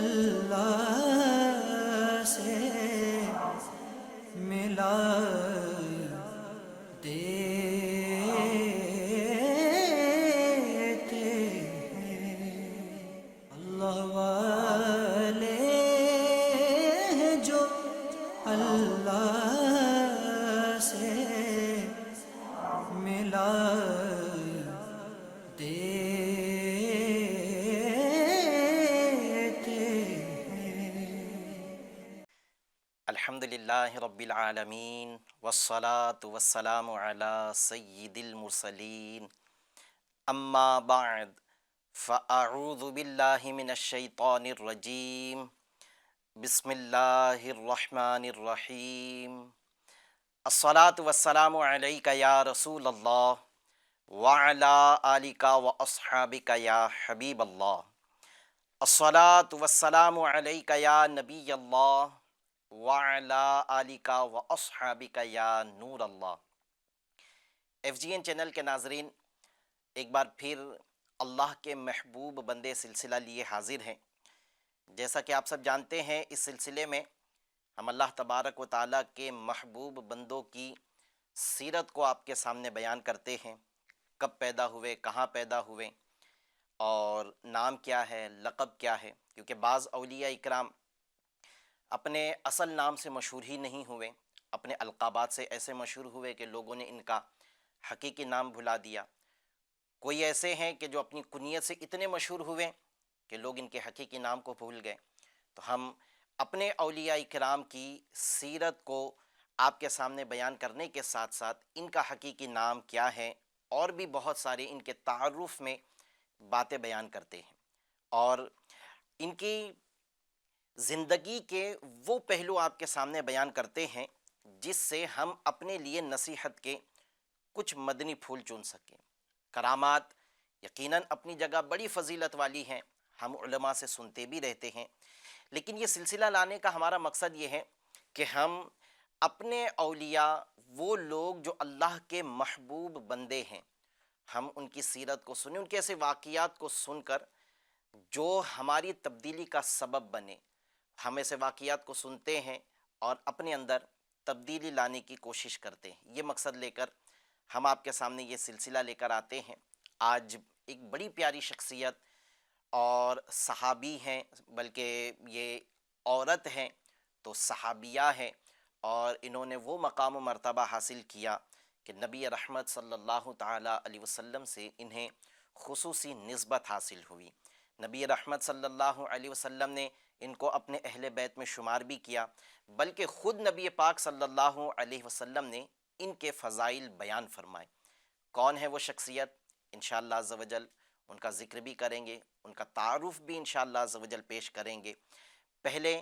اللہ سے ملا دیتے ہیں۔ اللہ والے ہیں جو اللہ سے ملا دیتے ہیں۔ الحمدللہ رب العالمین والصلاة والسلام علی سید المرسلین اما بعد فاعوذ باللہ من الشیطان الرجیم بسم اللہ الرحمن الرحیم الصلاة والسلام علیک یا رسول اللہ وعلی آلک واصحابک یا حبیب اللہ الصلاة والسلام علیک یا نبی اللہ وعلی آلک واصحابک یا نور اللہ۔ ایف جی این چینل کے ناظرین، ایک بار پھر اللہ کے محبوب بندے سلسلہ لیے حاضر ہیں۔ جیسا کہ آپ سب جانتے ہیں، اس سلسلے میں ہم اللہ تبارک و تعالیٰ کے محبوب بندوں کی سیرت کو آپ کے سامنے بیان کرتے ہیں۔ کب پیدا ہوئے، کہاں پیدا ہوئے، اور نام کیا ہے، لقب کیا ہے، کیونکہ بعض اولیاء اکرام اپنے اصل نام سے مشہور ہی نہیں ہوئے، اپنے القابات سے ایسے مشہور ہوئے کہ لوگوں نے ان کا حقیقی نام بھلا دیا۔ کوئی ایسے ہیں کہ جو اپنی کنیت سے اتنے مشہور ہوئے کہ لوگ ان کے حقیقی نام کو بھول گئے۔ تو ہم اپنے اولیاء کرام کی سیرت کو آپ کے سامنے بیان کرنے کے ساتھ ساتھ ان کا حقیقی نام کیا ہے اور بھی بہت سارے ان کے تعارف میں باتیں بیان کرتے ہیں، اور ان کی زندگی کے وہ پہلو آپ کے سامنے بیان کرتے ہیں جس سے ہم اپنے لیے نصیحت کے کچھ مدنی پھول چن سکیں۔ کرامات یقیناً اپنی جگہ بڑی فضیلت والی ہیں، ہم علماء سے سنتے بھی رہتے ہیں، لیکن یہ سلسلہ لانے کا ہمارا مقصد یہ ہے کہ ہم اپنے اولیاء، وہ لوگ جو اللہ کے محبوب بندے ہیں، ہم ان کی سیرت کو سنیں، ان کے ایسے واقعات کو سن کر جو ہماری تبدیلی کا سبب بنے۔ ہم ایسے واقعات کو سنتے ہیں اور اپنے اندر تبدیلی لانے کی کوشش کرتے ہیں۔ یہ مقصد لے کر ہم آپ کے سامنے یہ سلسلہ لے کر آتے ہیں۔ آج ایک بڑی پیاری شخصیت اور صحابی ہیں، بلکہ یہ عورت ہیں تو صحابیہ ہیں، اور انہوں نے وہ مقام و مرتبہ حاصل کیا کہ نبی رحمت صلی اللہ تعالیٰ علیہ وسلم سے انہیں خصوصی نسبت حاصل ہوئی۔ نبی رحمت صلی اللہ علیہ وسلم نے ان کو اپنے اہل بیت میں شمار بھی کیا، بلکہ خود نبی پاک صلی اللہ علیہ وسلم نے ان کے فضائل بیان فرمائے۔ کون ہے وہ شخصیت؟ انشاءاللہ عز و جل ان کا ذکر بھی کریں گے، ان کا تعارف بھی انشاءاللہ عز و جل پیش کریں گے۔ پہلے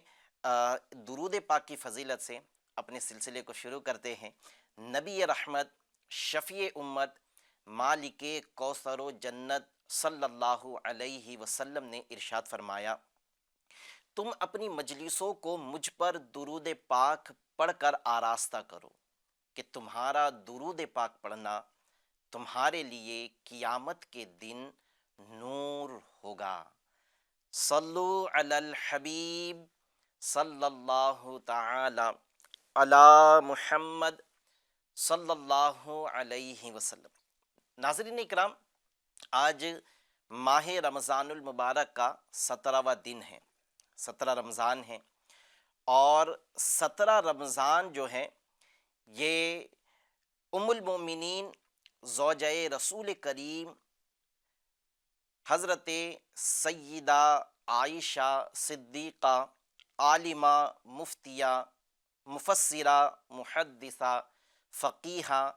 درود پاک کی فضیلت سے اپنے سلسلے کو شروع کرتے ہیں۔ نبی رحمت، شفیع امت، مالک کوثر و جنت صلی اللہ علیہ وسلم نے ارشاد فرمایا، تم اپنی مجلسوں کو مجھ پر درود پاک پڑھ کر آراستہ کرو کہ تمہارا درود پاک پڑھنا تمہارے لیے قیامت کے دن نور ہوگا۔ صلو علی الحبیب صلی اللہ تعالی علی محمد صلی اللہ علیہ وسلم۔ ناظرین اکرام، آج ماہ رمضان المبارک کا 17واں دن ہے، 17 رمضان ہے، اور 17 رمضان جو ہے یہ ام المومنین زوجہ رسول کریم حضرت سیدہ عائشہ صدیقہ، عالمہ، مفتیہ، مفسرہ، محدثہ، فقیہہ،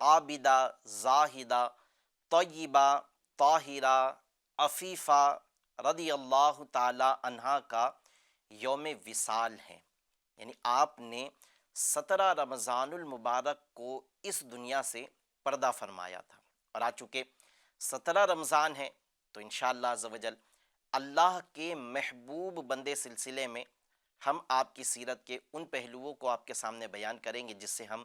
عابدہ، زاہدہ، طیبہ، طاہرہ، عفیفہ رضی اللہ تعالی عنہا کا یوم وصال ہے۔ یعنی آپ نے 17 رمضان المبارک کو اس دنیا سے پردہ فرمایا تھا، اور آ چکے 17 رمضان ہیں تو انشاءاللہ عز و جل اللہ کے محبوب بندے سلسلے میں ہم آپ کی سیرت کے ان پہلوؤں کو آپ کے سامنے بیان کریں گے جس سے ہم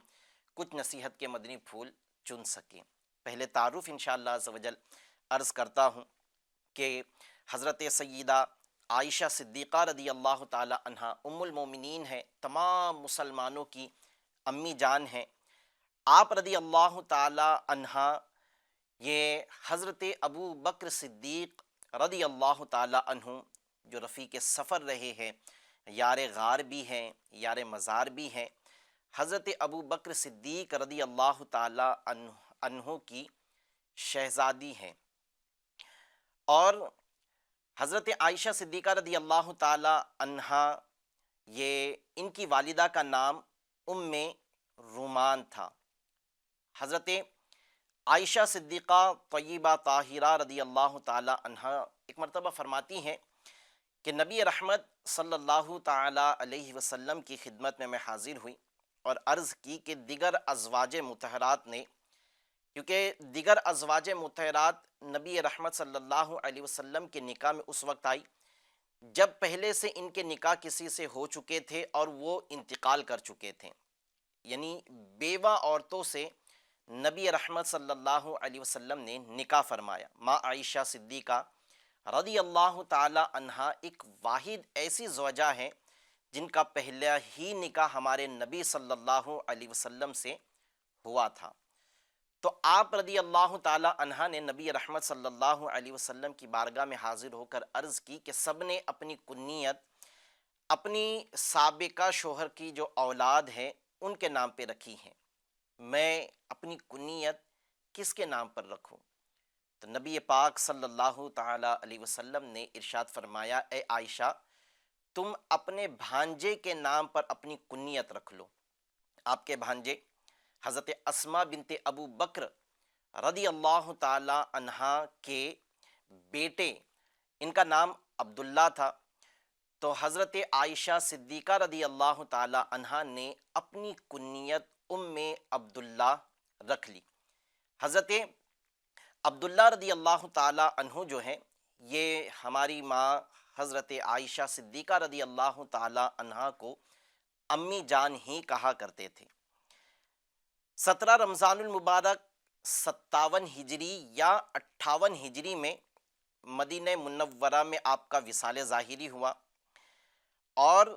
کچھ نصیحت کے مدنی پھول چن سکیں۔ پہلے تعارف انشاءاللہ عز و جل عرض کرتا ہوں کہ حضرت سیدہ عائشہ صدیقہ رضی اللہ تعالی عنہا ام المومنین ہے، تمام مسلمانوں کی امی جان ہیں۔ آپ رضی اللہ تعالی عنہا یہ حضرت ابو بکر صدیق رضی اللہ تعالی عنہ جو رفیق سفر رہے ہیں، یار غار بھی ہیں، یار مزار بھی ہیں، حضرت ابو بکر صدیق رضی اللہ تعالی عنہ کی شہزادی ہیں۔ اور حضرت عائشہ صدیقہ رضی اللہ تعالی عنہا یہ ان کی والدہ کا نام ام رومان تھا۔ حضرت عائشہ صدیقہ طیبہ طاہرہ رضی اللہ تعالی عنہا ایک مرتبہ فرماتی ہیں کہ نبی رحمت صلی اللہ تعالی علیہ وسلم کی خدمت میں حاضر ہوئی اور عرض کی کہ دیگر ازواج مطہرات نے، کیونکہ دیگر ازواج مطہرات نبی رحمت صلی اللہ علیہ وسلم کے نکاح میں اس وقت آئی جب پہلے سے ان کے نکاح کسی سے ہو چکے تھے اور وہ انتقال کر چکے تھے، یعنی بیوہ عورتوں سے نبی رحمت صلی اللہ علیہ وسلم نے نکاح فرمایا۔ ماں عائشہ صدیقہ رضی اللہ تعالی عنہا ایک واحد ایسی زوجہ ہیں جن کا پہلا ہی نکاح ہمارے نبی صلی اللہ علیہ وسلم سے ہوا تھا۔ تو آپ رضی اللہ تعالی عنہا نے نبی رحمت صلی اللہ علیہ وسلم کی بارگاہ میں حاضر ہو کر عرض کی کہ سب نے اپنی کنیت اپنی سابقہ شوہر کی جو اولاد ہے ان کے نام پہ رکھی ہیں، میں اپنی کنیت کس کے نام پر رکھوں؟ تو نبی پاک صلی اللہ تعالی علیہ وسلم نے ارشاد فرمایا، اے عائشہ تم اپنے بھانجے کے نام پر اپنی کنیت رکھ لو۔ آپ کے بھانجے حضرت اسماء بنت ابو بکر رضی اللہ تعالی عنہا کے بیٹے، ان کا نام عبداللہ تھا، تو حضرت عائشہ صدیقہ رضی اللہ تعالی عنہا نے اپنی کنیت ام عبداللہ رکھ لی۔ حضرت عبداللہ رضی اللہ تعالی عنہ جو ہیں یہ ہماری ماں حضرت عائشہ صدیقہ رضی اللہ تعالی عنہا کو امی جان ہی کہا کرتے تھے۔ 17 رمضان المبارک 57 ہجری یا 58 ہجری میں مدینہ منورہ میں آپ کا وصال ظاہری ہوا، اور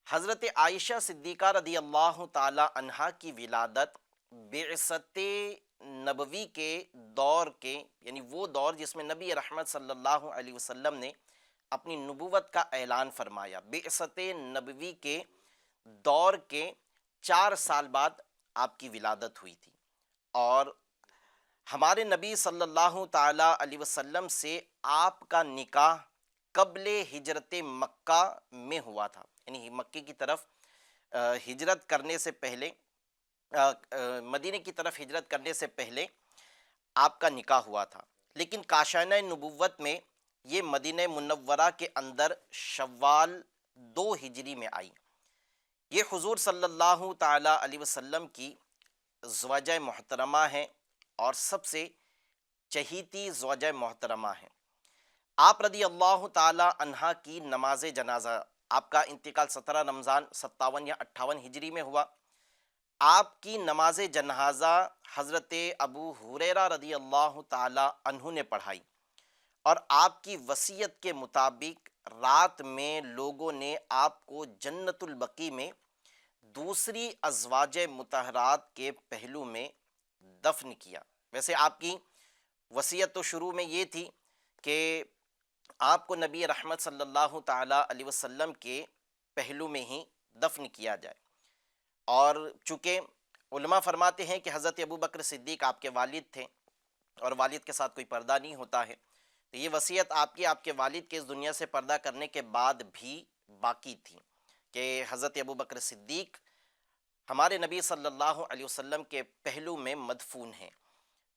حضرت عائشہ صدیقہ رضی اللہ تعالی عنہا کی ولادت بعثت نبوی کے دور کے، یعنی وہ دور جس میں نبی رحمت صلی اللہ علیہ وسلم نے اپنی نبوت کا اعلان فرمایا، بعثت نبوی کے دور کے 4 سال بعد آپ کی ولادت ہوئی تھی۔ اور ہمارے نبی صلی اللہ تعالی علیہ وسلم سے آپ کا نکاح قبل ہجرت مکہ میں ہوا تھا، یعنی مکے کی طرف ہجرت کرنے سے پہلے، مدینہ کی طرف ہجرت کرنے سے پہلے آپ کا نکاح ہوا تھا، لیکن کاشانہ نبوت میں یہ مدینہ منورہ کے اندر شوال 2 ہجری میں آئی۔ یہ حضور صلی اللہ تعالی علیہ وسلم کی زوجہ محترمہ ہیں اور سب سے چہیتی زوجہ محترمہ ہیں۔ آپ رضی اللہ تعالی عنہا کی نماز جنازہ، آپ کا انتقال 17 رمضان 57 یا 58 ہجری میں ہوا۔ آپ کی نماز جنازہ حضرت ابو ہریرہ رضی اللہ تعالی عنہ نے پڑھائی، اور آپ کی وصیت کے مطابق رات میں لوگوں نے آپ کو جنت البقیع میں دوسری ازواج مطہرات کے پہلو میں دفن کیا۔ ویسے آپ کی وصیت تو شروع میں یہ تھی کہ آپ کو نبی رحمت صلی اللہ تعالی علیہ وسلم کے پہلو میں ہی دفن کیا جائے، اور چونکہ علماء فرماتے ہیں کہ حضرت ابو بکر صدیق آپ کے والد تھے اور والد کے ساتھ کوئی پردہ نہیں ہوتا ہے، تو یہ وصیت آپ کے والد کے اس دنیا سے پردہ کرنے کے بعد بھی باقی تھی کہ حضرت ابو بکر صدیق ہمارے نبی صلی اللہ علیہ وسلم کے پہلو میں مدفون ہیں۔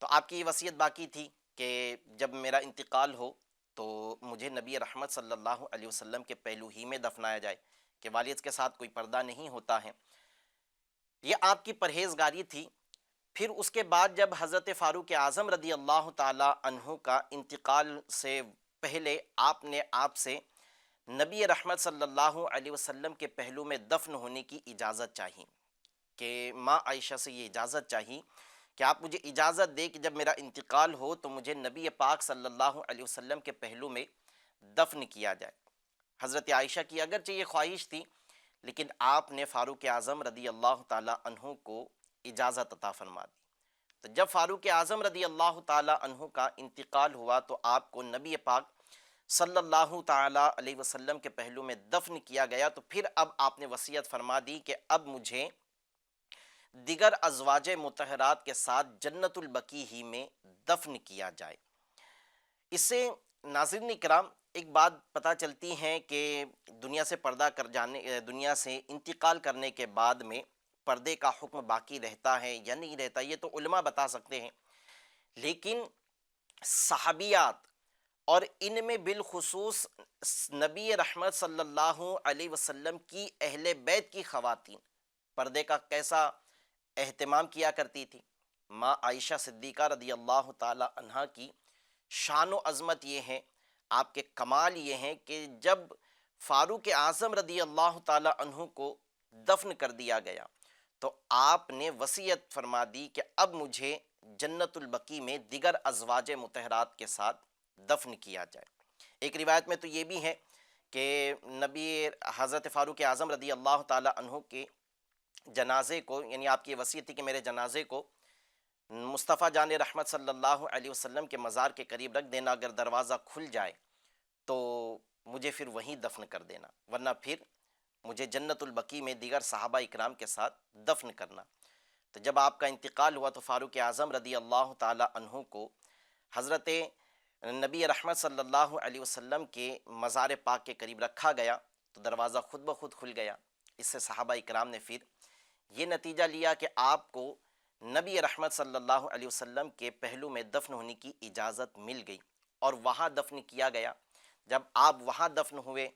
تو آپ کی یہ وصیت باقی تھی کہ جب میرا انتقال ہو تو مجھے نبی رحمت صلی اللہ علیہ وسلم کے پہلو ہی میں دفنایا جائے، کہ والد کے ساتھ کوئی پردہ نہیں ہوتا ہے۔ یہ آپ کی پرہیزگاری تھی۔ پھر اس کے بعد جب حضرت فاروق اعظم رضی اللہ تعالی عنہ کا انتقال سے پہلے آپ نے آپ سے نبی رحمت صلی اللہ علیہ وسلم کے پہلو میں دفن ہونے کی اجازت چاہی، کہ ماں عائشہ سے یہ اجازت چاہی کہ آپ مجھے اجازت دے کہ جب میرا انتقال ہو تو مجھے نبی پاک صلی اللہ علیہ وسلم کے پہلو میں دفن کیا جائے۔ حضرت عائشہ کی اگرچہ یہ خواہش تھی، لیکن آپ نے فاروق اعظم رضی اللہ تعالی عنہ کو اجازت عطا فرما دی۔ تو جب فاروق اعظم رضی اللہ تعالی عنہ کا انتقال ہوا تو آپ کو نبی پاک صلی اللہ تعالی علیہ وسلم کے پہلو میں دفن کیا گیا۔ تو پھر اب آپ نے وصیت فرما دی کہ اب مجھے دیگر ازواج مطہرات کے ساتھ جنت البقیع ہی میں دفن کیا جائے۔ اس سے ناظرین اکرام ایک بات پتہ چلتی ہے کہ دنیا سے پردہ کر جانے، دنیا سے انتقال کرنے کے بعد میں پردے کا حکم باقی رہتا ہے یا نہیں رہتا، یہ تو علماء بتا سکتے ہیں، لیکن صحابیات اور ان میں بالخصوص نبی رحمت صلی اللہ علیہ وسلم کی اہل بیت کی خواتین پردے کا کیسا اہتمام کیا کرتی تھی۔ ماں عائشہ صدیقہ رضی اللہ تعالی عنہ کی شان و عظمت یہ ہے، آپ کے کمال یہ ہیں کہ جب فاروق اعظم رضی اللہ تعالی عنہ کو دفن کر دیا گیا تو آپ نے وصیت فرما دی کہ اب مجھے جنت البقیع میں دیگر ازواج مطہرات کے ساتھ دفن کیا جائے۔ ایک روایت میں تو یہ بھی ہے کہ نبی حضرت فاروق اعظم رضی اللہ تعالی عنہ کے جنازے کو، یعنی آپ کی وصیت تھی کہ میرے جنازے کو مصطفیٰ جان رحمت صلی اللہ علیہ وسلم کے مزار کے قریب رکھ دینا، اگر دروازہ کھل جائے تو مجھے پھر وہیں دفن کر دینا، ورنہ پھر مجھے جنت البقیع میں دیگر صحابہ اکرام کے ساتھ دفن کرنا۔ تو جب آپ کا انتقال ہوا تو فاروق اعظم رضی اللہ تعالی عنہ کو حضرت نبی رحمت صلی اللہ علیہ وسلم کے مزار پاک کے قریب رکھا گیا تو دروازہ خود بخود کھل گیا۔ اس سے صحابہ اکرام نے پھر یہ نتیجہ لیا کہ آپ کو نبی رحمت صلی اللہ علیہ وسلم کے پہلو میں دفن ہونے کی اجازت مل گئی اور وہاں دفن کیا گیا۔ جب آپ وہاں دفن ہوئے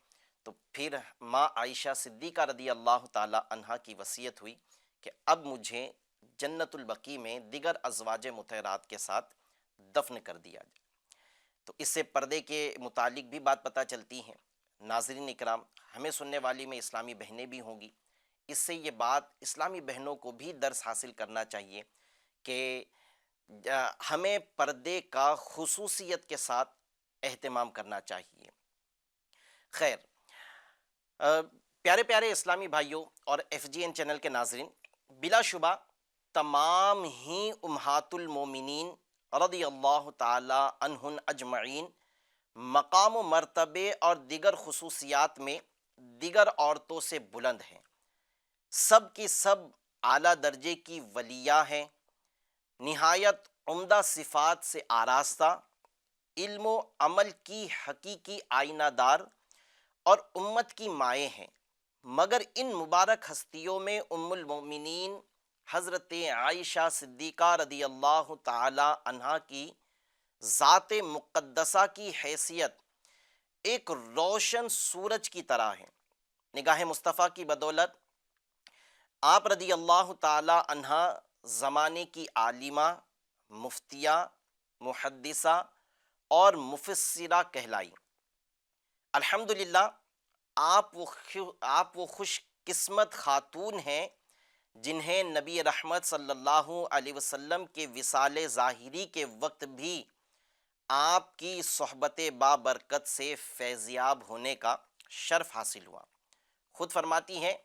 تو پھر ماں عائشہ صدیقہ رضی اللہ تعالی عنہا کی وصیت ہوئی کہ اب مجھے جنت البقیع میں دیگر ازواج مطہرات کے ساتھ دفن کر دیا جائے۔ تو اس سے پردے کے متعلق بھی بات پتہ چلتی ہے۔ ناظرین اکرام، ہمیں سننے والی میں اسلامی بہنیں بھی ہوں گی، اس سے یہ بات اسلامی بہنوں کو بھی درس حاصل کرنا چاہیے کہ ہمیں پردے کا خصوصیت کے ساتھ اہتمام کرنا چاہیے۔ خیر، پیارے پیارے اسلامی بھائیوں اور ایف جی این چینل کے ناظرین، بلا شبہ تمام ہی امہات المومنین رضی اللہ تعالی عنہن اجمعین مقام و مرتبے اور دیگر خصوصیات میں دیگر عورتوں سے بلند ہیں، سب کی سب اعلیٰ درجے کی ولیہ ہیں، نہایت عمدہ صفات سے آراستہ، علم و عمل کی حقیقی آئینہ دار اور امت کی مائیں ہیں، مگر ان مبارک ہستیوں میں ام المؤمنین حضرت عائشہ صدیقہ رضی اللہ تعالی عنہا کی ذات مقدسہ کی حیثیت ایک روشن سورج کی طرح ہے۔ نگاہ مصطفیٰ کی بدولت آپ رضی اللہ تعالی عنہا زمانے کی عالمہ، مفتیہ، محدثہ اور مفسرہ کہلائی۔ الحمدللہ آپ وہ خوش قسمت خاتون ہیں جنہیں نبی رحمت صلی اللہ علیہ وسلم کے وصال ظاہری کے وقت بھی آپ کی صحبت بابرکت سے فیضیاب ہونے کا شرف حاصل ہوا۔ خود فرماتی ہیں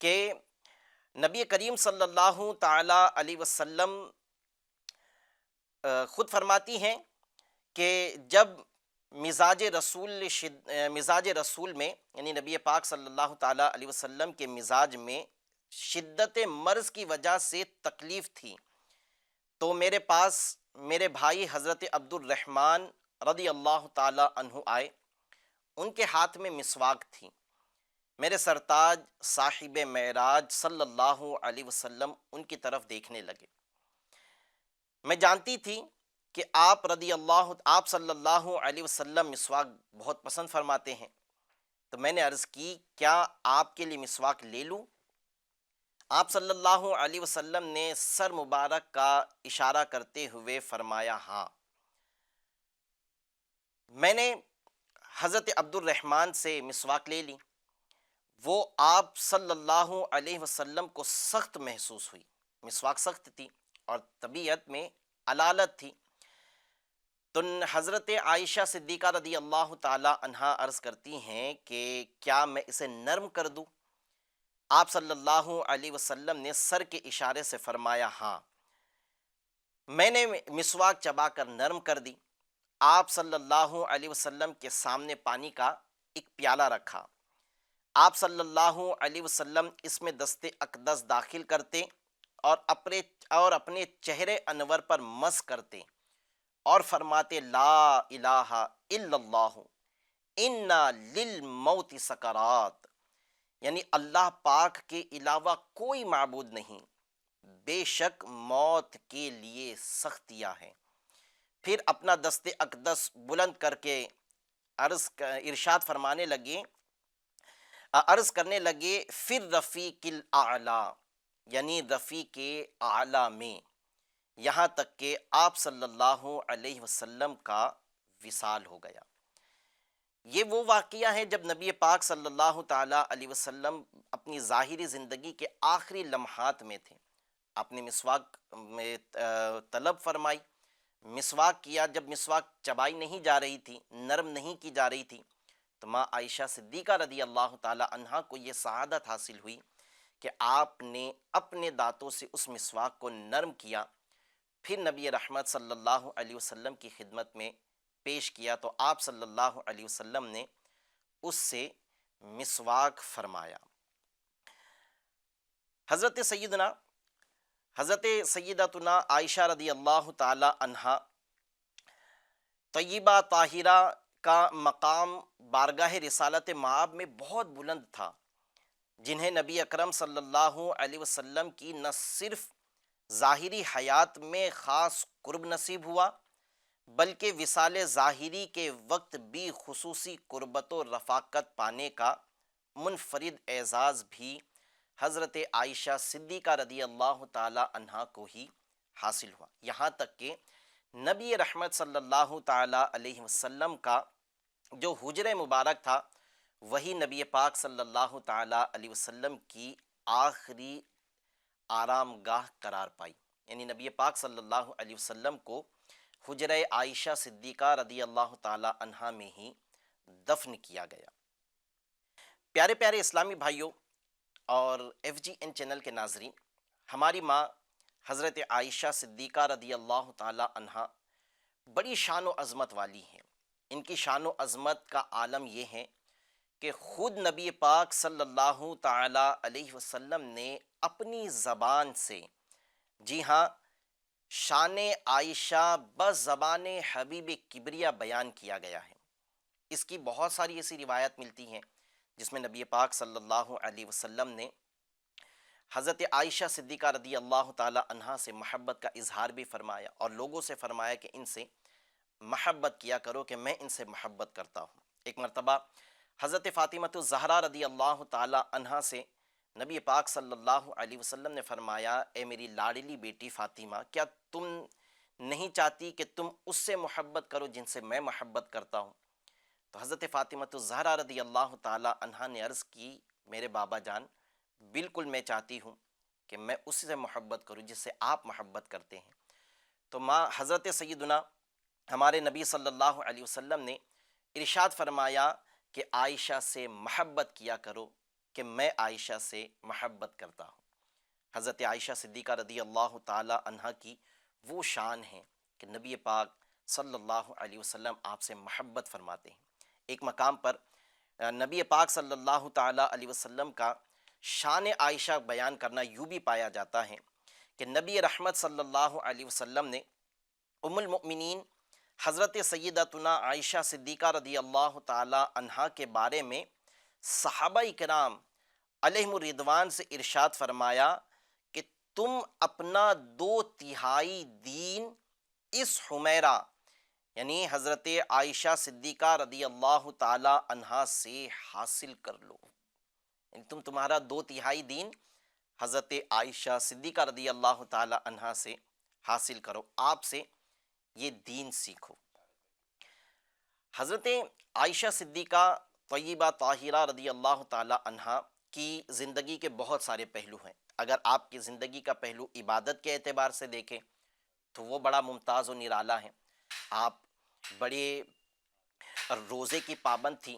کہ نبی کریم صلی اللہ تعالی علیہ وسلم خود فرماتی ہیں کہ جب مزاج رسول میں، یعنی نبی پاک صلی اللہ تعالی علیہ وسلم کے مزاج میں شدت مرض کی وجہ سے تکلیف تھی تو میرے پاس میرے بھائی حضرت عبد الرحمن رضی اللہ تعالی عنہ آئے، ان کے ہاتھ میں مسواک تھی، میرے سرتاج صاحب معراج صلی اللہ علیہ وسلم ان کی طرف دیکھنے لگے۔ میں جانتی تھی کہ آپ صلی اللہ علیہ وسلم مسواک بہت پسند فرماتے ہیں، تو میں نے عرض کی کیا آپ کے لیے مسواک لے لوں؟ آپ صلی اللہ علیہ وسلم نے سر مبارک کا اشارہ کرتے ہوئے فرمایا ہاں۔ میں نے حضرت عبد الرحمن سے مسواک لے لی، وہ آپ صلی اللہ علیہ وسلم کو سخت محسوس ہوئی، مسواک سخت تھی اور طبیعت میں علالت تھی، تو حضرت عائشہ صدیقہ رضی اللہ تعالی عنہا عرض کرتی ہیں کہ کیا میں اسے نرم کر دوں؟ آپ صلی اللہ علیہ وسلم نے سر کے اشارے سے فرمایا ہاں۔ میں نے مسواک چبا کر نرم کر دی۔ آپ صلی اللہ علیہ وسلم کے سامنے پانی کا ایک پیالہ رکھا۔ آپ صلی اللہ علیہ وسلم اس میں دست اقدس داخل کرتے اور اپنے چہرے انور پر مس کرتے اور فرماتے لا الہ الا اللہ انا للموت سکرات، یعنی اللہ پاک کے علاوہ کوئی معبود نہیں، بے شک موت کے لیے سختیاں ہیں۔ پھر اپنا دست اقدس بلند کر کے ارشاد فرمانے لگے، عرض کرنے لگے پھر رفیق الاعلیٰ، یعنی رفیق اعلیٰ میں، یہاں تک کہ آپ صلی اللہ علیہ وسلم کا وصال ہو گیا۔ یہ وہ واقعہ ہے جب نبی پاک صلی اللہ تعالیٰ علیہ وسلم اپنی ظاہری زندگی کے آخری لمحات میں تھے۔ آپ نے مسواک میں طلب فرمائی، مسواک کیا۔ جب مسواک چبائی نہیں جا رہی تھی، نرم نہیں کی جا رہی تھی، تو ماں عائشہ صدیقہ رضی اللہ تعالی عنہا کو یہ سعادت حاصل ہوئی کہ آپ نے اپنے دانتوں سے اس مسواک کو نرم کیا، پھر نبی رحمت صلی اللہ علیہ وسلم کی خدمت میں پیش کیا، تو آپ صلی اللہ علیہ وسلم نے اس سے مسواک فرمایا۔ حضرت سیدتنا عائشہ رضی اللہ تعالی عنہا طیبہ طاہرہ کا مقام بارگاہ رسالت مآب میں بہت بلند تھا، جنہیں نبی اکرم صلی اللہ علیہ وسلم کی نہ صرف ظاہری حیات میں خاص قرب نصیب ہوا، بلکہ وصال ظاہری کے وقت بھی خصوصی قربت و رفاقت پانے کا منفرد اعزاز بھی حضرت عائشہ صدیقہ رضی اللہ تعالی عنہا کو ہی حاصل ہوا۔ یہاں تک کہ نبی رحمت صلی اللہ تعالی علیہ وسلم کا جو حجر مبارک تھا، وہی نبی پاک صلی اللہ تعالی علیہ وسلم کی آخری آرام گاہ قرار پائی، یعنی نبی پاک صلی اللہ علیہ وسلم کو حجر عائشہ صدیقہ رضی اللہ تعالی عنہا میں ہی دفن کیا گیا۔ پیارے پیارے اسلامی بھائیوں اور FGN چینل کے ناظرین، ہماری ماں حضرت عائشہ صدیقہ رضی اللہ تعالی عنہا بڑی شان و عظمت والی ہیں۔ ان کی شان و عظمت کا عالم یہ ہے کہ خود نبی پاک صلی اللہ تعالی علیہ وسلم نے اپنی زبان سے، جی ہاں، شان عائشہ بس زبان حبیب کبریا بیان کیا گیا ہے۔ اس کی بہت ساری ایسی روایت ملتی ہیں جس میں نبی پاک صلی اللہ علیہ وسلم نے حضرت عائشہ صدیقہ رضی اللہ تعالی عنہا سے محبت کا اظہار بھی فرمایا اور لوگوں سے فرمایا کہ ان سے محبت کیا کرو کہ میں ان سے محبت کرتا ہوں۔ ایک مرتبہ حضرت فاطمہ الزہرا رضی اللہ تعالی عنہا سے نبی پاک صلی اللہ علیہ وسلم نے فرمایا، اے میری لاڈلی بیٹی فاطمہ، کیا تم نہیں چاہتی کہ تم اس سے محبت کرو جن سے میں محبت کرتا ہوں؟ تو حضرت فاطمہ الزہرا رضی اللہ تعالی عنہا نے عرض کی، میرے بابا جان، بالکل میں چاہتی ہوں کہ میں اس سے محبت کروں جس سے آپ محبت کرتے ہیں۔ تو ماں حضرت سیدنا ہمارے نبی صلی اللہ علیہ وسلم نے ارشاد فرمایا کہ عائشہ سے محبت کیا کرو کہ میں عائشہ سے محبت کرتا ہوں۔ حضرت عائشہ صدیقہ رضی اللہ تعالی عنہا کی وہ شان ہے کہ نبی پاک صلی اللہ علیہ وسلم آپ سے محبت فرماتے ہیں۔ ایک مقام پر نبی پاک صلی اللہ تعالی علیہ وسلم کا شان عائشہ بیان کرنا یوں بھی پایا جاتا ہے کہ نبی رحمت صلی اللہ علیہ وسلم نے ام المؤمنین حضرت سیدتنا عائشہ صدیقہ رضی اللہ تعالی عنہا کے بارے میں صحابہ کرام علیہم الرضوان سے ارشاد فرمایا کہ تم اپنا 2/3 دین اس حمیرہ، یعنی حضرت عائشہ صدیقہ رضی اللہ تعالی عنہا سے حاصل کر لو، یعنی تمہارا 2/3 دین حضرت عائشہ صدیقہ رضی اللہ تعالی عنہا سے حاصل کرو، آپ سے یہ دین سیکھو۔ حضرت عائشہ صدیقہ طیبہ طاہرہ رضی اللہ تعالی عنہا کی زندگی کے بہت سارے پہلو ہیں۔ اگر آپ کی زندگی کا پہلو عبادت کے اعتبار سے دیکھیں تو وہ بڑا ممتاز و نرالا ہے۔ آپ بڑے روزے کی پابند تھی،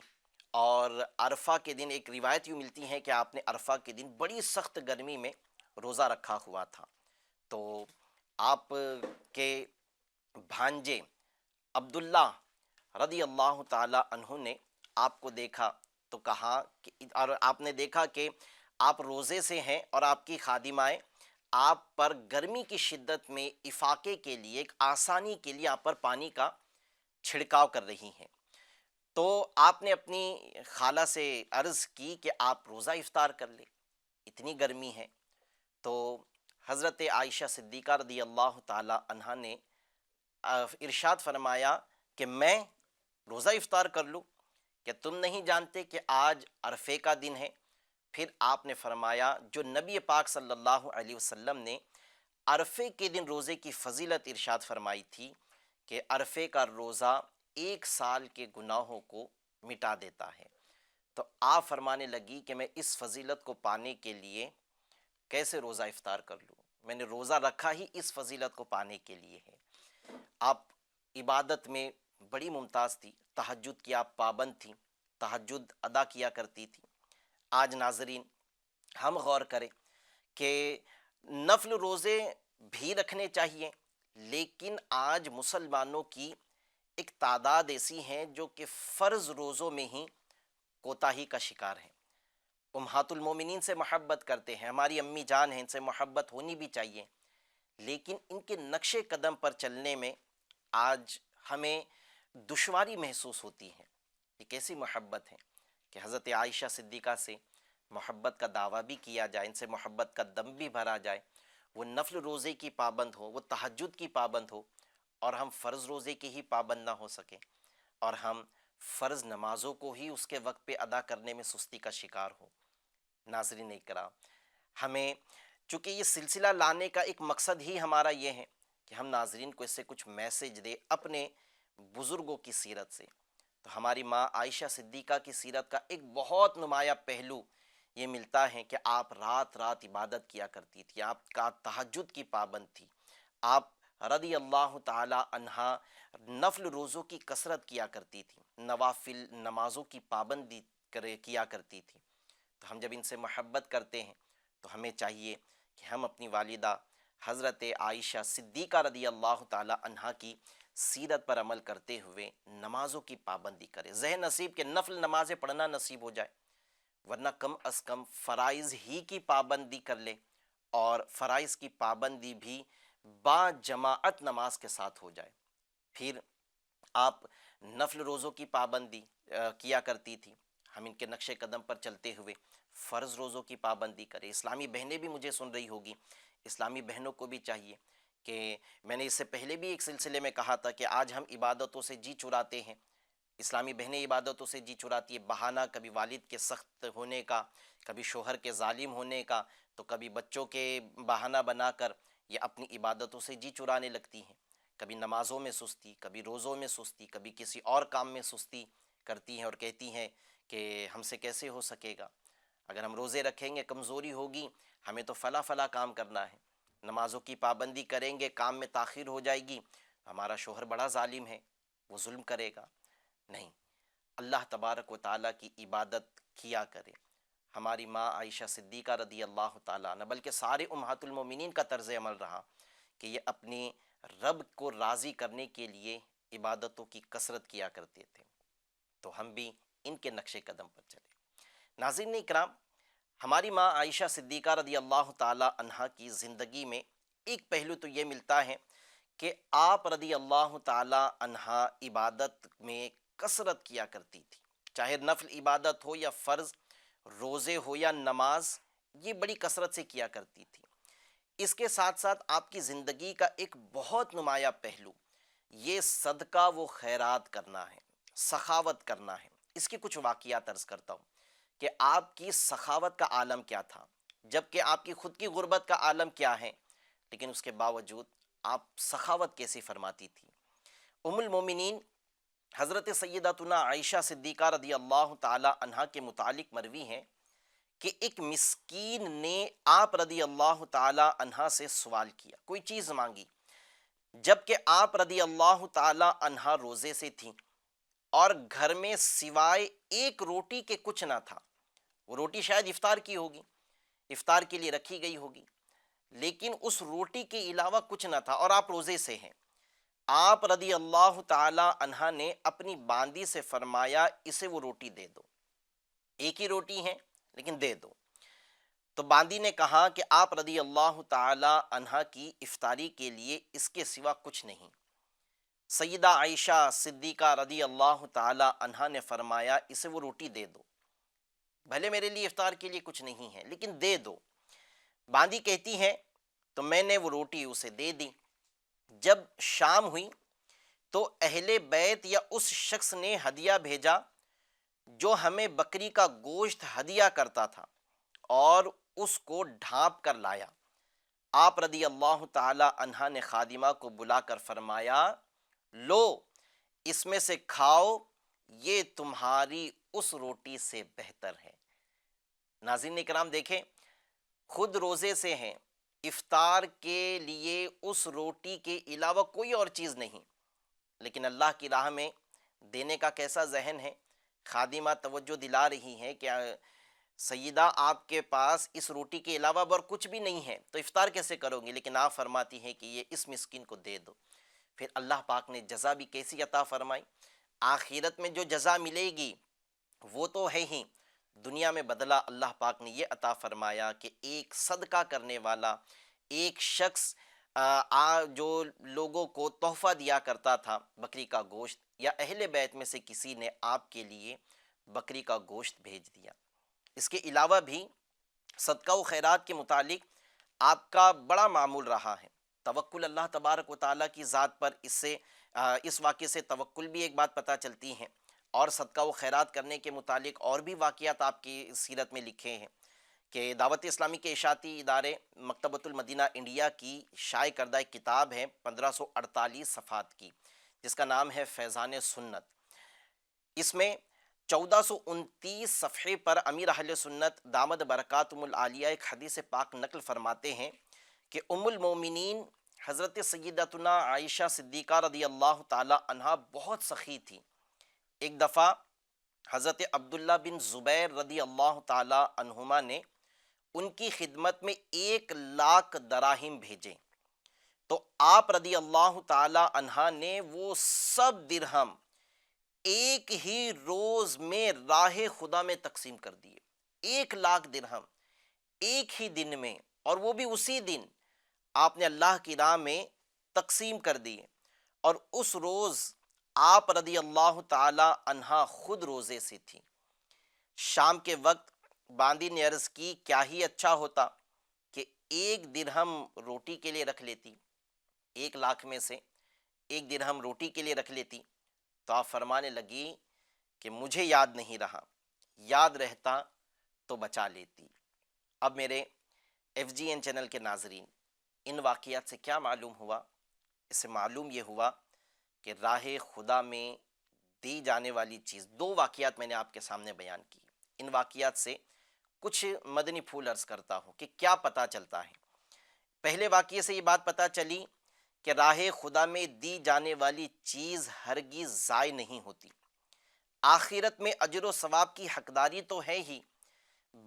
اور عرفہ کے دن ایک روایت یوں ملتی ہے کہ آپ نے عرفہ کے دن بڑی سخت گرمی میں روزہ رکھا ہوا تھا۔ تو آپ کے بھانجے عبداللہ رضی اللہ تعالی عنہ نے آپ کو دیکھا تو کہا کہ، اور آپ نے دیکھا کہ آپ روزے سے ہیں اور آپ کی خادمائیں آپ پر گرمی کی شدت میں افاقے کے لیے، ایک آسانی کے لیے آپ پر پانی کا چھڑکاؤ کر رہی ہیں۔ تو آپ نے اپنی خالہ سے عرض کی کہ آپ روزہ افطار کر لیں، اتنی گرمی ہے۔ تو حضرت عائشہ صدیقہ رضی اللہ تعالی عنہا نے ارشاد فرمایا کہ میں روزہ افطار کر لوں، کہ تم نہیں جانتے کہ آج عرفے کا دن ہے؟ پھر آپ نے فرمایا جو نبی پاک صلی اللہ علیہ وسلم نے عرفے کے دن روزے کی فضیلت ارشاد فرمائی تھی کہ عرفے کا روزہ 1 سال کے گناہوں کو مٹا دیتا ہے، تو آپ فرمانے لگی کہ میں اس فضیلت کو پانے کے لیے کیسے روزہ افطار کر لوں؟ میں نے روزہ رکھا ہی اس فضیلت کو پانے کے لیے ہے۔ آپ عبادت میں بڑی ممتاز تھی، تہجد کی آپ پابند تھیں، تہجد ادا کیا کرتی تھی۔ آج ناظرین ہم غور کریں کہ نفل روزے بھی رکھنے چاہیے، لیکن آج مسلمانوں کی ایک تعداد ایسی ہیں جو کہ فرض روزوں میں ہی کوتاہی کا شکار ہیں۔ امہات المومنین سے محبت کرتے ہیں، ہماری امی جان ہیں، ان سے محبت ہونی بھی چاہیے، لیکن ان کے نقش قدم پر چلنے میں آج ہمیں دشواری محسوس ہوتی ہے۔ یہ کیسی محبت ہے کہ حضرت عائشہ صدیقہ سے محبت کا دعویٰ بھی کیا جائے، ان سے محبت کا دم بھی بھرا جائے، وہ نفل روزے کی پابند ہو، وہ تہجد کی پابند ہو، اور ہم فرض روزے کی ہی پابند نہ ہو سکیں، اور ہم فرض نمازوں کو ہی اس کے وقت پہ ادا کرنے میں سستی کا شکار ہو۔ ناظرین اکرام، ہمیں چونکہ یہ سلسلہ لانے کا ایک مقصد ہی ہمارا یہ ہے کہ ہم ناظرین کو اس سے کچھ میسج دے اپنے بزرگوں کی سیرت سے، تو ہماری ماں عائشہ صدیقہ کی سیرت کا ایک بہت نمایاں پہلو یہ ملتا ہے کہ آپ رات رات عبادت کیا کرتی تھی، آپ کا تہجد کی پابند تھی، آپ رضی اللہ تعالی عنہا نفل روزوں کی کثرت کیا کرتی تھی، نوافل نمازوں کی پابندی کیا کرتی تھی۔ تو ہم جب ان سے محبت کرتے ہیں تو ہمیں چاہیے کہ ہم اپنی والدہ حضرت عائشہ صدیقہ رضی اللہ تعالی عنہا کی سیرت پر عمل کرتے ہوئے نمازوں کی پابندی کریں۔ ذہن نصیب کہ نفل نمازیں پڑھنا نصیب ہو جائے، ورنہ کم از کم فرائض ہی کی پابندی کر لیں، اور فرائض کی پابندی بھی با جماعت نماز کے ساتھ ہو جائے۔ پھر آپ نفل روزوں کی پابندی کیا کرتی تھی، ہم ان کے نقش قدم پر چلتے ہوئے فرض روزوں کی پابندی کریں۔ اسلامی بہنیں بھی مجھے سن رہی ہوگی، اسلامی بہنوں کو بھی چاہیے کہ میں نے اس سے پہلے بھی ایک سلسلے میں کہا تھا کہ آج ہم عبادتوں سے جی چراتے ہیں، اسلامی بہنیں عبادتوں سے جی چراتی ہے، بہانہ کبھی والد کے سخت ہونے کا، کبھی شوہر کے ظالم ہونے کا، تو کبھی بچوں کے بہانہ بنا کر یہ اپنی عبادتوں سے جی چرانے لگتی ہیں، کبھی نمازوں میں سستی، کبھی روزوں میں سستی، کبھی کسی اور کام میں سستی کرتی ہیں، اور کہتی ہیں کہ ہم سے کیسے ہو سکے گا، اگر ہم روزے رکھیں گے کمزوری ہوگی، ہمیں تو فلاں فلاں کام کرنا ہے، نمازوں کی پابندی کریں گے کام میں تاخیر ہو جائے گی، ہمارا شوہر بڑا ظالم ہے، وہ ظلم کرے گا۔ نہیں، اللہ تبارک و تعالیٰ کی عبادت کیا کرے۔ ہماری ماں عائشہ صدیقہ رضی اللہ تعالیٰ عنہ بلکہ سارے امہات المومنین کا طرز عمل رہا کہ یہ اپنی رب کو راضی کرنے کے لیے عبادتوں کی کثرت کیا کرتے تھے، تو ہم بھی ان کے نقش قدم پر چلیں۔ ناظرین اکرام، ہماری ماں عائشہ صدیقہ رضی اللہ تعالیٰ عنہا کی زندگی میں ایک پہلو تو یہ ملتا ہے کہ آپ رضی اللہ تعالیٰ عنہا عبادت میں کثرت کیا کرتی تھی، چاہے نفل عبادت ہو یا فرض، روزے ہو یا نماز، یہ بڑی کثرت سے کیا کرتی تھی۔ اس کے ساتھ ساتھ آپ کی زندگی کا ایک بہت نمایاں پہلو یہ صدقہ و خیرات کرنا ہے، سخاوت کرنا ہے۔ اس کی کچھ واقعات عرض کرتا ہوں کہ آپ کی سخاوت کا عالم کیا تھا، جبکہ آپ کی خود کی غربت کا عالم کیا ہے، لیکن اس کے باوجود آپ سخاوت کیسی فرماتی تھی۔ ام المومنین حضرت سیدتنا عائشہ صدیقہ رضی اللہ تعالی عنہا کے متعلق مروی ہے کہ ایک مسکین نے آپ رضی اللہ تعالی عنہا سے سوال کیا، کوئی چیز مانگی، جبکہ آپ رضی اللہ تعالی عنہا روزے سے تھیں اور گھر میں سوائے ایک روٹی کے کچھ نہ تھا۔ وہ روٹی شاید افطار کی ہوگی، افطار کے لیے رکھی گئی ہوگی، لیکن اس روٹی کے علاوہ کچھ نہ تھا اور آپ روزے سے ہیں۔ آپ رضی اللہ تعالی عنہا نے اپنی باندی سے فرمایا اسے وہ روٹی دے دو، ایک ہی روٹی ہے لیکن دے دو۔ تو باندی نے کہا کہ آپ رضی اللہ تعالی عنہا کی افطاری کے لیے اس کے سوا کچھ نہیں۔ سیدہ عائشہ صدیقہ رضی اللہ تعالی عنہا نے فرمایا اسے وہ روٹی دے دو، بھلے میرے لیے افطار کے لیے کچھ نہیں ہے لیکن دے دو۔ باندی کہتی ہے تو میں نے وہ روٹی اسے دے دی۔ جب شام ہوئی تو اہل بیت یا اس شخص نے ہدیہ بھیجا جو ہمیں بکری کا گوشت ہدیہ کرتا تھا اور اس کو ڈھانپ کر لایا۔ آپ رضی اللہ تعالی عنہا نے خادمہ کو بلا کر فرمایا لو اس میں سے کھاؤ، یہ تمہاری اس روٹی سے بہتر ہے۔ ناظرین کرام دیکھیں، خود روزے سے ہیں، افطار کے لیے اس روٹی کے علاوہ کوئی اور چیز نہیں، لیکن اللہ کی راہ میں دینے کا کیسا ذہن ہے۔ خادمہ توجہ دلا رہی ہیں کہ سیدہ آپ کے پاس اس روٹی کے علاوہ اور کچھ بھی نہیں ہے تو افطار کیسے کرو گی، لیکن آپ فرماتی ہیں کہ یہ اس مسکین کو دے دو۔ پھر اللہ پاک نے جزا بھی کیسی عطا فرمائی۔ آخرت میں جو جزا ملے گی وہ تو ہے ہی، دنیا میں بدلہ اللہ پاک نے یہ عطا فرمایا کہ ایک صدقہ کرنے والا، ایک شخص جو لوگوں کو تحفہ دیا کرتا تھا بکری کا گوشت، یا اہل بیت میں سے کسی نے آپ کے لیے بکری کا گوشت بھیج دیا۔ اس کے علاوہ بھی صدقہ و خیرات کے متعلق آپ کا بڑا معمول رہا ہے، توکل اللہ تبارک و تعالیٰ کی ذات پر۔ اس واقعے سے توکل بھی ایک بات پتہ چلتی ہے، اور صدقہ و خیرات کرنے کے متعلق اور بھی واقعات آپ کی سیرت میں لکھے ہیں کہ دعوت اسلامی کے اشاعتی ادارے مکتبۃ المدینہ انڈیا کی شائع کردہ ایک کتاب ہے 1548 صفحات کی، جس کا نام ہے فیضان سنت۔ اس میں 1429 صفحے پر امیر اہل سنت دامد برکاتہم العالیہ ایک حدیث پاک نقل فرماتے ہیں کہ ام المومنین حضرت سیدتنا عائشہ صدیقہ رضی اللہ تعالی عنہا بہت سخی تھی۔ ایک دفعہ حضرت عبداللہ بن زبیر رضی اللہ تعالی عنہما نے ان کی خدمت میں 1,00,000 دراہم بھیجے، تو آپ رضی اللہ تعالی عنہا نے وہ سب درہم ایک ہی روز میں راہ خدا میں تقسیم کر دیے۔ 1,00,000 درہم ایک ہی دن میں، اور وہ بھی اسی دن آپ نے اللہ کی راہ میں تقسیم کر دیے۔ اور اس روز آپ رضی اللہ تعالی عنہا خود روزے سے تھی۔ شام کے وقت باندی نے عرض کی کیا ہی اچھا ہوتا کہ 1 درہم روٹی کے لیے رکھ لیتی، 1,00,000 میں سے 1 درہم روٹی کے لیے رکھ لیتی۔ تو آپ فرمانے لگی کہ مجھے یاد نہیں رہا، یاد رہتا تو بچا لیتی۔ اب میرے ایف جی این چینل کے ناظرین، ان واقعات سے کیا معلوم ہوا؟ اس سے معلوم یہ ہوا کہ راہ خدا میں دی جانے والی چیز، 2 واقعات میں نے آپ کے سامنے بیان کی۔ ان واقعات سے کچھ مدنی پھول عرض کرتا ہوں کہ کیا پتہ چلتا ہے۔ پہلے واقعے سے یہ بات پتہ چلی کہ راہ خدا میں دی جانے والی چیز ہرگز ضائع نہیں ہوتی۔ آخرت میں اجر و ثواب کی حقداری تو ہے ہی،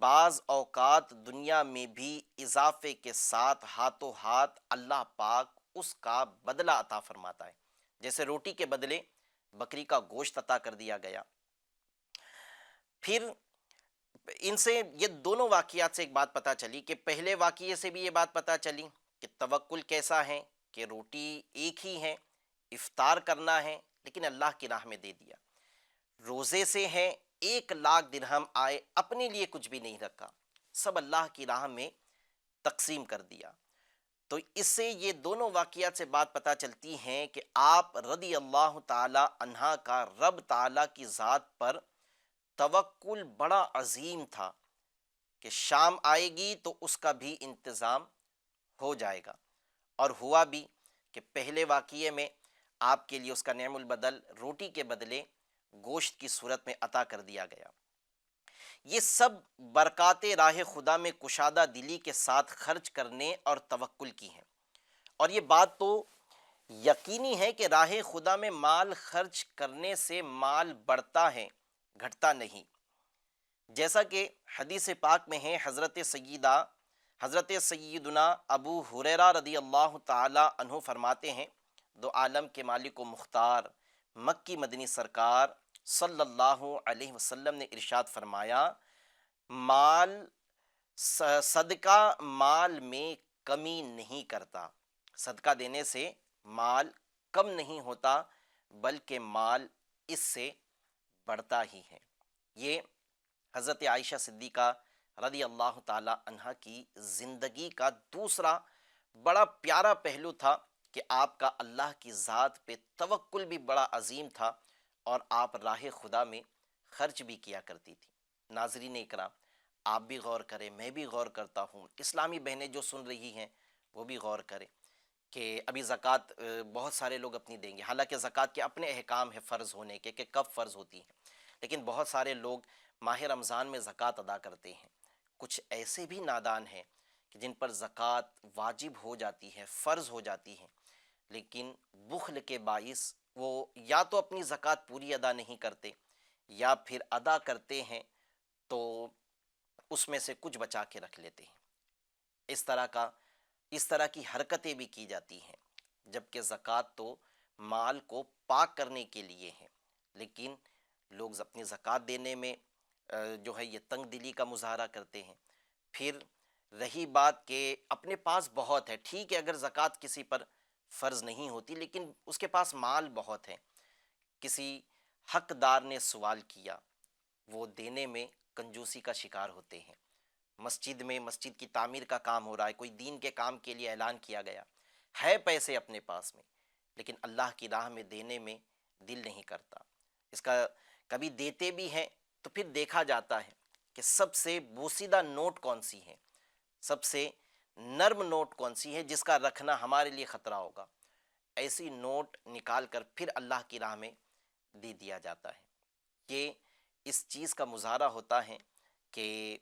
بعض اوقات دنیا میں بھی اضافے کے ساتھ ہاتھوں ہاتھ اللہ پاک اس کا بدلہ عطا فرماتا ہے، جیسے روٹی کے بدلے بکری کا گوشت عطا کر دیا گیا۔ پھر ان سے یہ دونوں واقعات سے ایک بات پتہ چلی کہ پہلے واقعے سے بھی یہ بات پتہ چلی کہ توکل کیسا ہے، کہ روٹی ایک ہی ہے، افطار کرنا ہے لیکن اللہ کی راہ میں دے دیا۔ روزے سے ہیں، 1,00,000 درہم آئے، اپنے لیے کچھ بھی نہیں رکھا، سب اللہ کی راہ میں تقسیم کر دیا۔ تو اس سے یہ دونوں واقعات سے بات پتہ چلتی ہیں کہ آپ رضی اللہ تعالی عنہا کا رب تعالیٰ کی ذات پر توکل بڑا عظیم تھا کہ شام آئے گی تو اس کا بھی انتظام ہو جائے گا، اور ہوا بھی کہ پہلے واقعے میں آپ کے لیے اس کا نعم البدل روٹی کے بدلے گوشت کی صورت میں عطا کر دیا گیا۔ یہ سب برکات راہ خدا میں کشادہ دلی کے ساتھ خرچ کرنے اور توکل کی ہیں۔ اور یہ بات تو یقینی ہے کہ راہ خدا میں مال خرچ کرنے سے مال بڑھتا ہے، گھٹتا نہیں۔ جیسا کہ حدیث پاک میں ہے، حضرت سیدنا ابو ہریرہ رضی اللہ تعالی عنہ فرماتے ہیں، دو عالم کے مالک و مختار مکی مدنی سرکار صلی اللہ علیہ وسلم نے ارشاد فرمایا، مال صدقہ مال میں کمی نہیں کرتا، صدقہ دینے سے مال کم نہیں ہوتا بلکہ مال اس سے بڑھتا ہی ہے۔ یہ حضرت عائشہ صدیقہ رضی اللہ تعالی عنہ کی زندگی کا دوسرا بڑا پیارا پہلو تھا کہ آپ کا اللہ کی ذات پہ توکل بھی بڑا عظیم تھا اور آپ راہ خدا میں خرچ بھی کیا کرتی تھی۔ ناظرین اکرام، آپ بھی غور کریں، میں بھی غور کرتا ہوں، اسلامی بہنیں جو سن رہی ہیں وہ بھی غور کریں کہ ابھی زکوٰۃ بہت سارے لوگ اپنی دیں گے، حالانکہ زکوٰۃ کے اپنے احکام ہے فرض ہونے کے کہ کب فرض ہوتی ہے، لیکن بہت سارے لوگ ماہ رمضان میں زکوٰۃ ادا کرتے ہیں۔ کچھ ایسے بھی نادان ہیں کہ جن پر زکوٰۃ واجب ہو جاتی ہے، فرض ہو جاتی ہے، لیکن بخل کے باعث وہ یا تو اپنی زکوٰۃ پوری ادا نہیں کرتے، یا پھر ادا کرتے ہیں تو اس میں سے کچھ بچا کے رکھ لیتے ہیں۔ اس طرح کی حرکتیں بھی کی جاتی ہیں، جبکہ زکوٰۃ تو مال کو پاک کرنے کے لیے ہے، لیکن لوگ اپنی زکوٰۃ دینے میں جو ہے یہ تنگ دلی کا مظاہرہ کرتے ہیں۔ پھر رہی بات کہ اپنے پاس بہت ہے، ٹھیک ہے اگر زکوٰۃ کسی پر فرض نہیں ہوتی لیکن اس کے پاس مال بہت ہے، کسی حقدار نے سوال کیا، وہ دینے میں کنجوسی کا شکار ہوتے ہیں۔ مسجد کی تعمیر کا کام ہو رہا ہے، کوئی دین کے کام کے لیے اعلان کیا گیا ہے، پیسے اپنے پاس میں، لیکن اللہ کی راہ میں دینے میں دل نہیں کرتا۔ اس کا کبھی دیتے بھی ہیں تو پھر دیکھا جاتا ہے کہ سب سے بوسیدہ نوٹ کون سی ہے، سب سے نرم نوٹ کون سی ہے جس کا رکھنا ہمارے لیے خطرہ ہوگا، ایسی نوٹ نکال کر پھر اللہ کی راہ میں دے دیا جاتا ہے۔ یہ اس چیز کا مظاہرہ ہوتا ہے کہ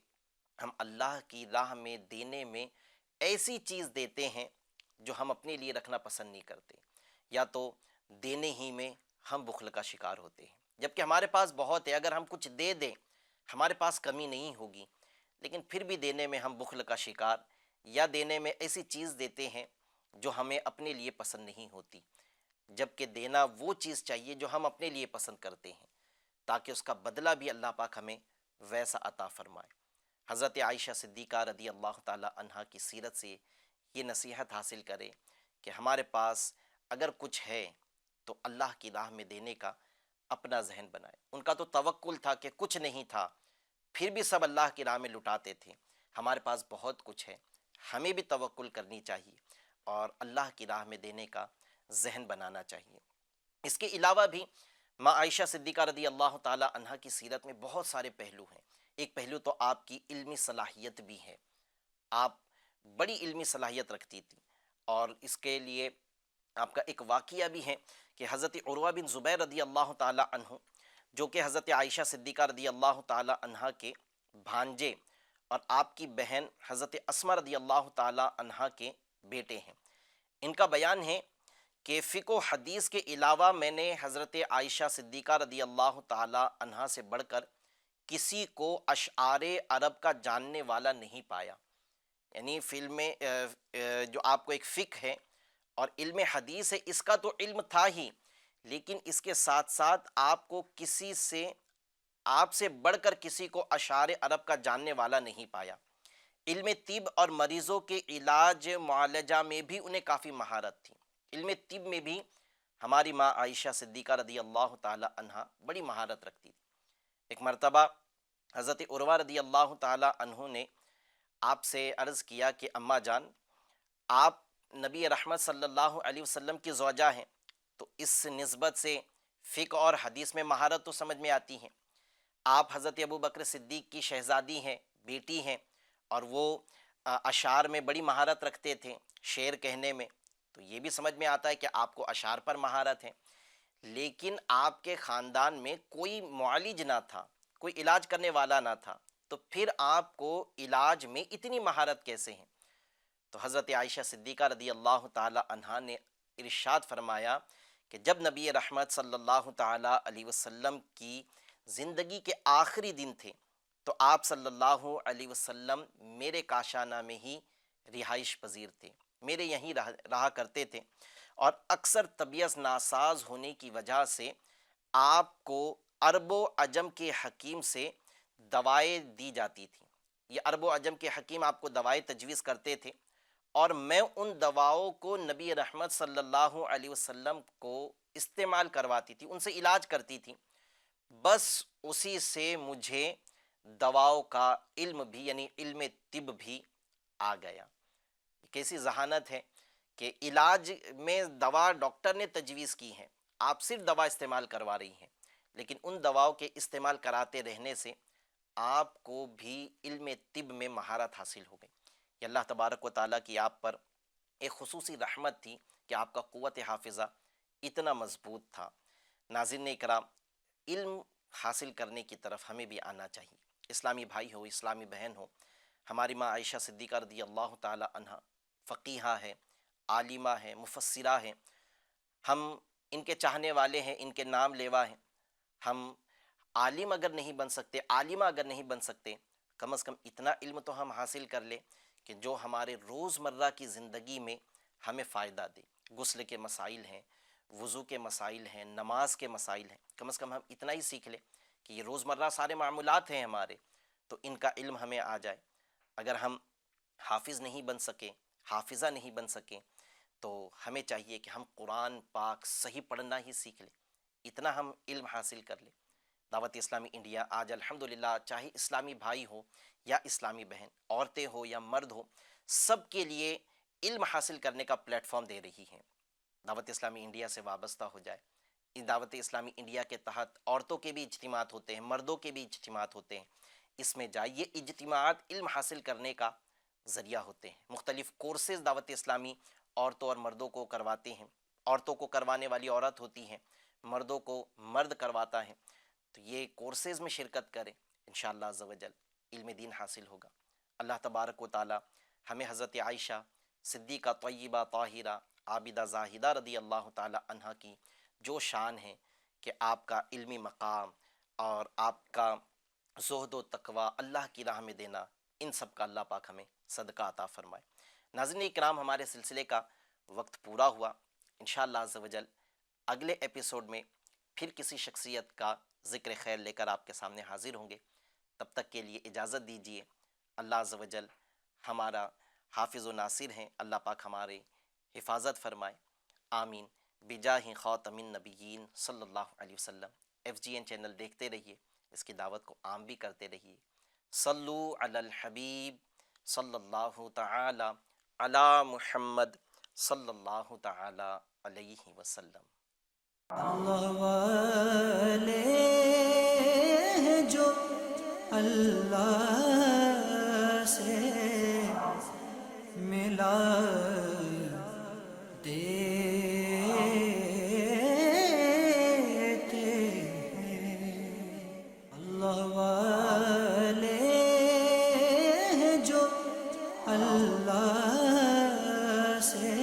ہم اللہ کی راہ میں دینے میں ایسی چیز دیتے ہیں جو ہم اپنے لیے رکھنا پسند نہیں کرتے، یا تو دینے ہی میں ہم بخل کا شکار ہوتے ہیں، جبکہ ہمارے پاس بہت ہے، اگر ہم کچھ دے دیں ہمارے پاس کمی نہیں ہوگی، لیکن پھر بھی دینے میں ہم بخل کا شکار، یا دینے میں ایسی چیز دیتے ہیں جو ہمیں اپنے لیے پسند نہیں ہوتی، جبکہ دینا وہ چیز چاہیے جو ہم اپنے لیے پسند کرتے ہیں، تاکہ اس کا بدلہ بھی اللہ پاک ہمیں ویسا عطا فرمائے۔ حضرت عائشہ صدیقہ رضی اللہ تعالی عنہ کی سیرت سے یہ نصیحت حاصل کرے کہ ہمارے پاس اگر کچھ ہے تو اللہ کی راہ میں دینے کا اپنا ذہن بنائے۔ ان کا تو توکل تھا کہ کچھ نہیں تھا، پھر بھی سب اللہ کی راہ میں لٹاتے تھے۔ ہمارے پاس بہت کچھ ہے، ہمیں بھی توکل کرنی چاہیے اور اللہ کی راہ میں دینے کا ذہن بنانا چاہیے۔ اس کے علاوہ بھی ماں عائشہ صدیقہ رضی اللہ تعالی عنہ کی سیرت میں بہت سارے پہلو ہیں۔ ایک پہلو تو آپ کی علمی صلاحیت بھی ہے، آپ بڑی علمی صلاحیت رکھتی تھی، اور اس کے لیے آپ کا ایک واقعہ بھی ہے کہ حضرت عروہ بن زبیر رضی اللہ تعالی عنہ، جو کہ حضرت عائشہ صدیقہ رضی اللہ تعالی عنہ کے بھانجے اور آپ کی بہن حضرت اسماء رضی اللہ تعالی عنہ کے بیٹے ہیں، ان کا بیان ہے کہ فقہ و حدیث کے علاوہ میں نے حضرت عائشہ صدیقہ رضی اللہ تعالی عنہ سے بڑھ کر کسی کو اشعار عرب کا جاننے والا نہیں پایا۔ یعنی فلم میں جو آپ کو ایک فقہ ہے اور علم حدیث ہے، اس کا تو علم تھا ہی، لیکن اس کے ساتھ ساتھ آپ سے بڑھ کر کسی کو اشعار عرب کا جاننے والا نہیں پایا۔ علم طب اور مریضوں کے علاج معالجہ میں بھی انہیں کافی مہارت تھی۔ علم طب میں بھی ہماری ماں عائشہ صدیقہ رضی اللہ تعالی عنہ بڑی مہارت رکھتی تھی۔ ایک مرتبہ حضرت عروہ رضی اللہ تعالی عنہ نے آپ سے عرض کیا کہ اماں جان، آپ نبی رحمت صلی اللہ علیہ وسلم کی زوجہ ہیں، تو اس نسبت سے فقہ اور حدیث میں مہارت تو سمجھ میں آتی ہے۔ آپ حضرت ابو بکر صدیق کی شہزادی ہیں، بیٹی ہیں، اور وہ اشعار میں بڑی مہارت رکھتے تھے، شعر کہنے میں، تو یہ بھی سمجھ میں آتا ہے کہ آپ کو اشعار پر مہارت ہے، لیکن آپ کے خاندان میں کوئی معالج نہ تھا، کوئی علاج کرنے والا نہ تھا، تو پھر آپ کو علاج میں اتنی مہارت کیسے ہیں؟ تو حضرت عائشہ صدیقہ رضی اللہ تعالی عنہا نے ارشاد فرمایا کہ جب نبی رحمت صلی اللہ تعالیٰ علیہ وسلم کی زندگی کے آخری دن تھے تو آپ صلی اللہ علیہ وسلم میرے کاشانہ میں ہی رہائش پذیر تھے، میرے یہیں رہا کرتے تھے، اور اکثر طبیعت ناساز ہونے کی وجہ سے آپ کو عرب و عجم کے حکیم سے دوائیں دی جاتی تھیں۔ یہ عرب و عجم کے حکیم آپ کو دوائیں تجویز کرتے تھے، اور میں ان دواؤں کو نبی رحمت صلی اللہ علیہ وسلم کو استعمال کرواتی تھی، ان سے علاج کرتی تھی۔ بس اسی سے مجھے دواؤں کا علم بھی یعنی علم طب بھی آ گیا۔ کیسی ذہانت ہے کہ علاج میں دوا ڈاکٹر نے تجویز کی ہے، آپ صرف دوا استعمال کروا رہی ہیں، لیکن ان دواؤں کے استعمال کراتے رہنے سے آپ کو بھی علم طب میں مہارت حاصل ہو گئی۔ یہ اللہ تبارک و تعالیٰ کی آپ پر ایک خصوصی رحمت تھی کہ آپ کا قوت حافظہ اتنا مضبوط تھا۔ ناظرین اکرام، علم حاصل کرنے کی طرف ہمیں بھی آنا چاہیے۔ اسلامی بھائی ہو، اسلامی بہن ہو، ہماری ماں عائشہ صدیقہ رضی اللہ تعالی عنہ فقیہہ ہے، عالمہ ہے، مفسرہ ہے، ہم ان کے چاہنے والے ہیں، ان کے نام لیوا ہیں۔ ہم عالم اگر نہیں بن سکتے، عالمہ اگر نہیں بن سکتے، کم از کم اتنا علم تو ہم حاصل کر لیں کہ جو ہمارے روزمرہ کی زندگی میں ہمیں فائدہ دے۔ غسل کے مسائل ہیں، وضو کے مسائل ہیں، نماز کے مسائل ہیں، کم از کم ہم اتنا ہی سیکھ لیں کہ یہ روزمرہ سارے معمولات ہیں ہمارے، تو ان کا علم ہمیں آ جائے۔ اگر ہم حافظ نہیں بن سکیں، حافظہ نہیں بن سکیں، تو ہمیں چاہیے کہ ہم قرآن پاک صحیح پڑھنا ہی سیکھ لیں، اتنا ہم علم حاصل کر لیں۔ دعوت اسلامی انڈیا آج الحمدللہ چاہے اسلامی بھائی ہو یا اسلامی بہن، عورتیں ہو یا مرد ہو، سب کے لیے علم حاصل کرنے کا پلیٹ فارم دے رہی ہیں۔ دعوت اسلامی انڈیا سے وابستہ ہو جائے۔ اس دعوت اسلامی انڈیا کے تحت عورتوں کے بھی اجتماعات ہوتے ہیں، مردوں کے بھی اجتماعات ہوتے ہیں، اس میں جائے۔ یہ اجتماعات علم حاصل کرنے کا ذریعہ ہوتے ہیں۔ مختلف کورسز دعوت اسلامی عورتوں اور مردوں کو کرواتے ہیں، عورتوں کو کروانے والی عورت ہوتی ہیں، مردوں کو مرد کرواتا ہے۔ تو یہ کورسز میں شرکت کریں، انشاءاللہ عز و جل علم دین حاصل ہوگا۔ اللہ تبارک و تعالی ہمیں حضرت عائشہ صدیقہ طیبہ طاہرہ عابدہ زاہدہ رضی اللہ تعالی عنہ کی جو شان ہے کہ آپ کا علمی مقام اور آپ کا زہد و تقوی اللہ کی راہ میں دینا، ان سب کا اللہ پاک ہمیں صدقہ عطا فرمائے۔ ناظرین اکرام، ہمارے سلسلے کا وقت پورا ہوا۔ انشاءاللہ عز و جل اگلے ایپیسوڈ میں پھر کسی شخصیت کا ذکر خیر لے کر آپ کے سامنے حاضر ہوں گے۔ تب تک کے لیے اجازت دیجیے۔ اللہ عز و جل ہمارا حافظ و ناصر ہیں، اللہ پاک ہمارے حفاظت فرمائے، آمین، بجاہ خاتم النبیین صلی اللہ علیہ وسلم۔ FGN چینل دیکھتے رہیے، اس کی دعوت کو عام بھی کرتے رہیے۔ صلو علی الحبیب صلی اللہ تعالی علی محمد صلی اللہ تعالی علیہ وسلم۔ اللہ والے ہیں جو اللہ سے ملا دیتے ہیں۔ اللہ والے ہیں جو اللہ سے